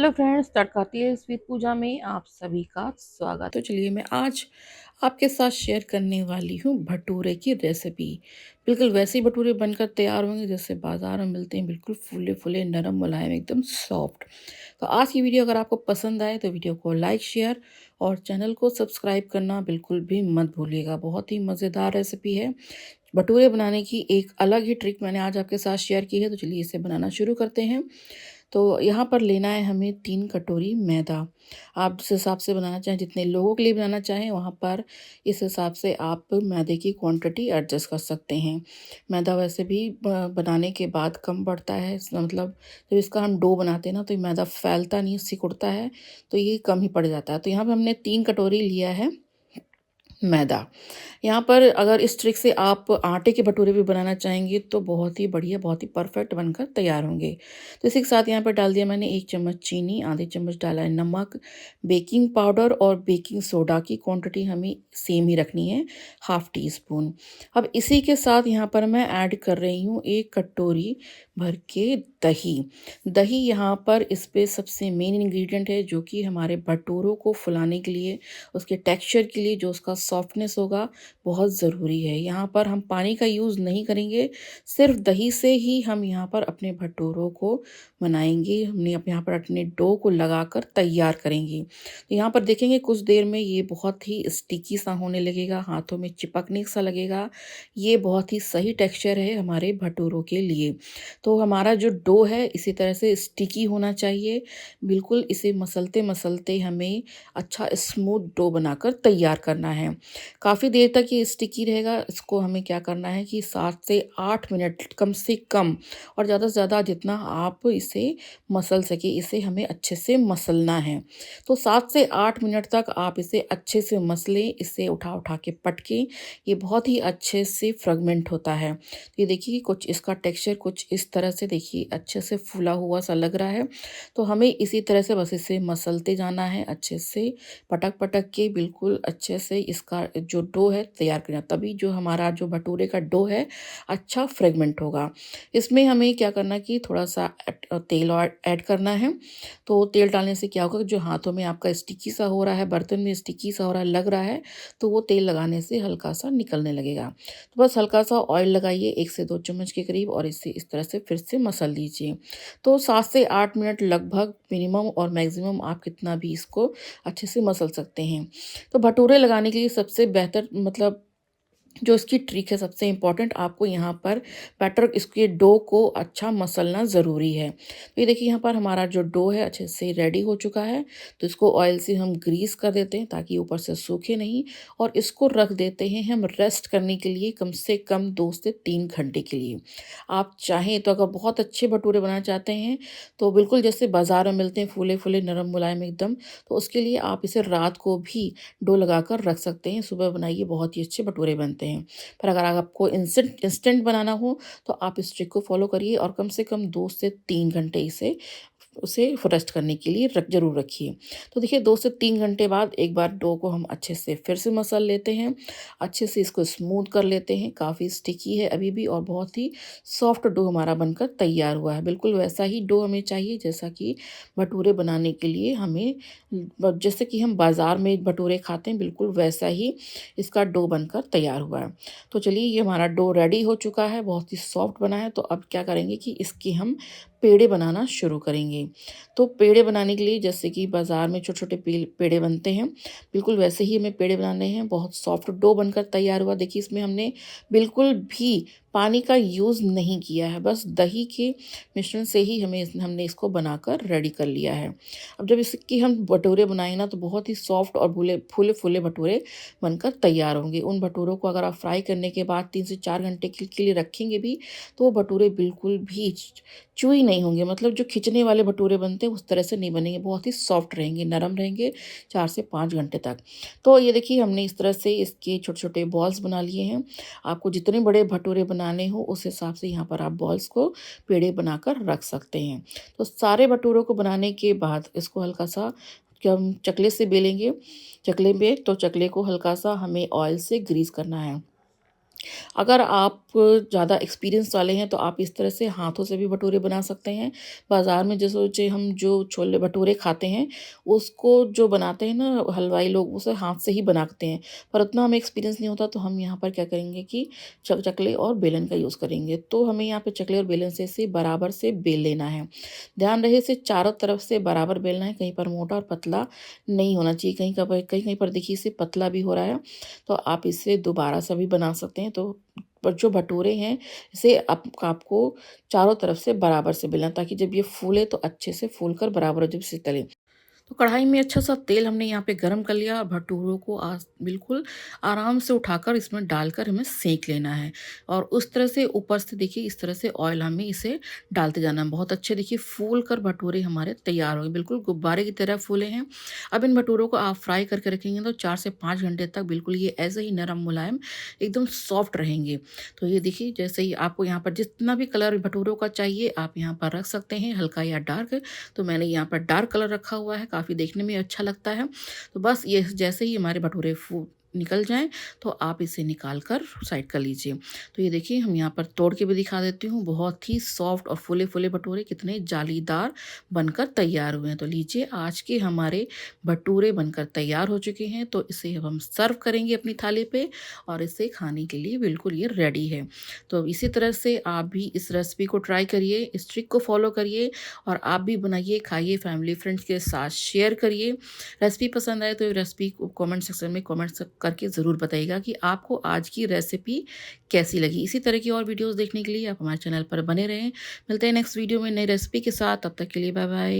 Hello friends, तड़का तेल sweet पूजा में आप सभी का स्वागत। तो चलिए मैं आज आपके साथ शेयर करने वाली हूँ भटूरे की रेसिपी। बिल्कुल वैसे ही भटूरे बनकर तैयार होंगे जैसे बाजार में मिलते हैं, बिल्कुल फूले फूले नरम मुलायम एकदम सॉफ्ट। तो आज की वीडियो अगर आपको पसंद आए तो वीडियो को लाइक शेयर और चैनल को सब्सक्राइब करना बिल्कुल भी मत भूलिएगा। बहुत ही मज़ेदार रेसिपी है। भटूरे बनाने की एक अलग ही ट्रिक मैंने आज आपके साथ शेयर की है, तो चलिए इसे बनाना शुरू करते हैं। तो यहाँ पर लेना है हमें 3 कटोरी मैदा। आप जिस हिसाब से बनाना चाहें, जितने लोगों के लिए बनाना चाहें वहाँ पर इस हिसाब से आप मैदे की क्वांटिटी एडजस्ट कर सकते हैं। मैदा वैसे भी बनाने के बाद कम पड़ता है, इसका मतलब जब इसका हम डो बनाते हैं ना तो ये मैदा फैलता नहीं, सिकुड़ता है, तो ये कम ही पड़ जाता है। तो यहाँ पे हमने 3 कटोरी लिया है मैदा। यहाँ पर अगर इस ट्रिक से आप आटे के भटूरे भी बनाना चाहेंगे तो बहुत ही बढ़िया, बहुत ही परफेक्ट बनकर तैयार होंगे। तो इसी के साथ यहाँ पर डाल दिया मैंने 1 चम्मच चीनी, आधे चम्मच डाला है नमक, बेकिंग पाउडर और बेकिंग सोडा की क्वांटिटी हमें सेम ही रखनी है, हाफ टी स्पून। अब इसी के साथ यहाँ पर मैं ऐड कर रही हूँ 1 कटोरी भर के दही। दही यहाँ पर इस पे सबसे मेन इंग्रेडिएंट है, जो कि हमारे भटूरों को फुलाने के लिए, उसके टेक्सचर के लिए, जो उसका सॉफ्टनेस होगा बहुत ज़रूरी है। यहाँ पर हम पानी का यूज़ नहीं करेंगे, सिर्फ दही से ही हम यहाँ पर अपने भटूरों को बनाएंगे। हमने यहाँ पर अपने डो को लगाकर तैयार करेंगे। तो यहाँ पर देखेंगे कुछ देर में ये बहुत ही स्टिकी सा होने लगेगा, हाथों में चिपकने सा लगेगा। ये बहुत ही सही टेक्सचर है हमारे भटूरों के लिए। तो हमारा जो डो है इसी तरह से स्टिकी होना चाहिए। बिल्कुल इसे मसलते मसलते हमें अच्छा स्मूथ डो बनाकर तैयार करना है। काफ़ी देर तक ये स्टिकी रहेगा। इसको हमें क्या करना है कि 7 से 8 मिनट कम से कम, और ज़्यादा से ज़्यादा जितना आप इसे मसल सके, इसे हमें अच्छे से मसलना है। तो 7 से 8 मिनट तक आप इसे अच्छे से मसलें, इसे उठा उठा के पटकें। ये बहुत ही अच्छे से फ्रेगमेंट होता है। तो ये देखिए कुछ इसका टेक्सचर कुछ इस तरह से, देखिए अच्छे से फूला हुआ सा लग रहा है। तो हमें इसी तरह से बस इसे मसलते जाना है, अच्छे से पटक पटक के बिल्कुल अच्छे से इसका जो डो है तैयार करना, तभी जो हमारा जो भटूरे का डो है अच्छा फ्रेगमेंट होगा। इसमें हमें क्या करना कि थोड़ा सा तेल और ऐड करना है। तो तेल डालने से क्या होगा, जो हाथों में आपका स्टिकी सा हो रहा है, बर्तन में स्टिकी सा हो रहा है, लग रहा है, तो वो तेल लगाने से हल्का सा निकलने लगेगा। तो बस हल्का सा ऑयल लगाइए 1 से 2 चम्मच के करीब, और इसे इस तरह से फिर से मसल लीजिए। तो 7 से 8 मिनट लगभग मिनिमम, और मैक्सिमम आप कितना भी इसको अच्छे से मसल सकते हैं। तो भटूरे लगाने के लिए सबसे बेहतर, मतलब जो इसकी ट्रिक है सबसे इम्पोर्टेंट, आपको यहाँ पर बैटर इसके डो को अच्छा मसलना ज़रूरी है। तो ये देखिए यहाँ पर हमारा जो डो है अच्छे से रेडी हो चुका है। तो इसको ऑयल से हम ग्रीस कर देते हैं ताकि ऊपर से सूखे नहीं, और इसको रख देते हैं हम रेस्ट करने के लिए कम से कम 2 से 3 घंटे के लिए। आप चाहें तो अगर बहुत अच्छे भटूरे बनाना चाहते हैं तो बिल्कुल जैसे बाज़ार में मिलते हैं फूले फूले नरम मुलायम एकदम, तो उसके लिए आप इसे रात को भी डो लगाकर रख सकते हैं, सुबह बनाइए बहुत ही अच्छे भटूरे बनते हैं। पर अगर आपको इंस्टेंट इंस्टेंट बनाना हो तो आप इस ट्रिक को फॉलो करिए, और कम से कम 2 से 3 घंटे उसे रेस्ट करने के लिए ज़रूर रखिए। तो देखिए 2 से 3 घंटे बाद एक बार डो को हम अच्छे से फिर से मसल लेते हैं, अच्छे से इसको स्मूथ कर लेते हैं। काफ़ी स्टिकी है अभी भी, और बहुत ही सॉफ्ट डो हमारा बनकर तैयार हुआ है। बिल्कुल वैसा ही डो हमें चाहिए जैसा कि भटूरे बनाने के लिए हमें, जैसे कि हम बाज़ार में भटूरे खाते हैं, बिल्कुल वैसा ही इसका डो बनकर तैयार हुआ है। तो चलिए ये हमारा डो रेडी हो चुका है, बहुत ही सॉफ्ट बना है। तो अब क्या करेंगे कि इसकी हम पेड़े बनाना शुरू करेंगे। तो पेड़े बनाने के लिए जैसे कि बाज़ार में छोटे-छोटे पेड़े बनते हैं, बिल्कुल वैसे ही हमें पेड़े बनाने हैं। बहुत सॉफ्ट डो बनकर तैयार हुआ। देखिए इसमें हमने बिल्कुल भी पानी का यूज़ नहीं किया है, बस दही के मिश्रण से ही हमने इसको बनाकर रेडी कर लिया है। अब जब इसकी हम भटूरे बनाएँगे ना तो बहुत ही सॉफ्ट और फूले-फूले भटूरे बनकर तैयार होंगे। उन भटूरों को अगर आप फ्राई करने के बाद 3 से 4 घंटे के लिए रखेंगे भी, तो वो भटूरे बिल्कुल भी चूई नहीं होंगे, मतलब जो खिंचने वाले भटूरे बनते हैं उस तरह से नहीं बनेंगे, बहुत ही सॉफ्ट रहेंगे, नरम रहेंगे 4 से 5 घंटे तक। तो ये देखिए हमने इस तरह से इसके छोटे-छोटे बॉल्स बना लिए हैं। आपको जितने बड़े भटूरे बनाने हो उस हिसाब से यहाँ पर आप बॉल्स को पेड़े बनाकर रख सकते हैं। तो सारे भटूरों को बनाने के बाद इसको हल्का-सा हम चकले से बेलेंगे। चकले में तो चकले को हल्का-सा हमें ऑयल से ग्रीस करना है। अगर आप ज़्यादा एक्सपीरियंस वाले हैं तो आप इस तरह से हाथों से भी भटूरे बना सकते हैं। बाज़ार में जो सोचे हम जो छोले भटूरे खाते हैं, उसको जो बनाते हैं ना हलवाई लोग उसे हाथ से ही बनाते हैं। पर उतना हमें एक्सपीरियंस नहीं होता तो हम यहाँ पर क्या करेंगे कि चकले और बेलन का यूज़ करेंगे। तो हमें यहाँ पे चकले और बेलन से इसे बराबर से बेल लेना है। ध्यान रहे इसे चारों तरफ से बराबर बेलना है, कहीं पर मोटा और पतला नहीं होना चाहिए। कहीं-कहीं पर देखिए इसे पतला भी हो रहा है, तो आप इसे दोबारा से भी बना सकते हैं। तो पर जो भटूरे हैं इसे आपको चारों तरफ से बराबर से बेलना, ताकि जब ये फूले तो अच्छे से फूल कर बराबर हो जब इसे तलें। तो कढ़ाई में अच्छा सा तेल हमने यहाँ पे गरम कर लिया और भटूरों को बिल्कुल आराम से उठाकर इसमें डालकर हमें सेंक लेना है। और उस तरह से ऊपर से देखिए इस तरह से ऑयल हमें इसे डालते जाना है। बहुत अच्छे देखिए फूल कर भटूरे हमारे तैयार हो गए, बिल्कुल गुब्बारे की तरह फूले हैं। अब इन भटूरों को आप फ्राई करके रखेंगे तो 4 से 5 घंटे तक बिल्कुल ये ऐसे ही नरम मुलायम एकदम सॉफ्ट रहेंगे। तो ये देखिए जैसे ही आपको यहाँ पर जितना भी कलर भटूरों का चाहिए आप यहाँ पर रख सकते हैं, हल्का या डार्क। तो मैंने यहाँ पर डार्क कलर रखा हुआ है, काफ़ी देखने में अच्छा लगता है। तो बस ये जैसे ही हमारे भटूरे निकल जाएँ तो आप इसे निकाल कर साइड कर लीजिए। तो ये देखिए हम यहाँ पर तोड़ के भी दिखा देती हूँ, बहुत ही सॉफ्ट और फूले-फूले भटूरे कितने जालीदार बनकर तैयार हुए हैं। तो लीजिए आज के हमारे भटूरे बनकर तैयार हो चुके हैं, तो इसे अब हम सर्व करेंगे अपनी थाली पे और इसे खाने के लिए बिल्कुल ये रेडी है। तो इसी तरह से आप भी इस रेसिपी को ट्राई करिए, इस ट्रिक को फॉलो करिए और आप भी बनाइए, खाइए, फैमिली फ्रेंड्स के साथ शेयर करिए। रेसिपी पसंद आए तो रेसिपी को कमेंट सेक्शन में कमेंट्स करके ज़रूर बताइएगा कि आपको आज की रेसिपी कैसी लगी। इसी तरह की और वीडियोज़ देखने के लिए आप हमारे चैनल पर बने रहें। मिलते हैं नेक्स्ट वीडियो में नई रेसिपी के साथ, तब तक के लिए बाय बाय।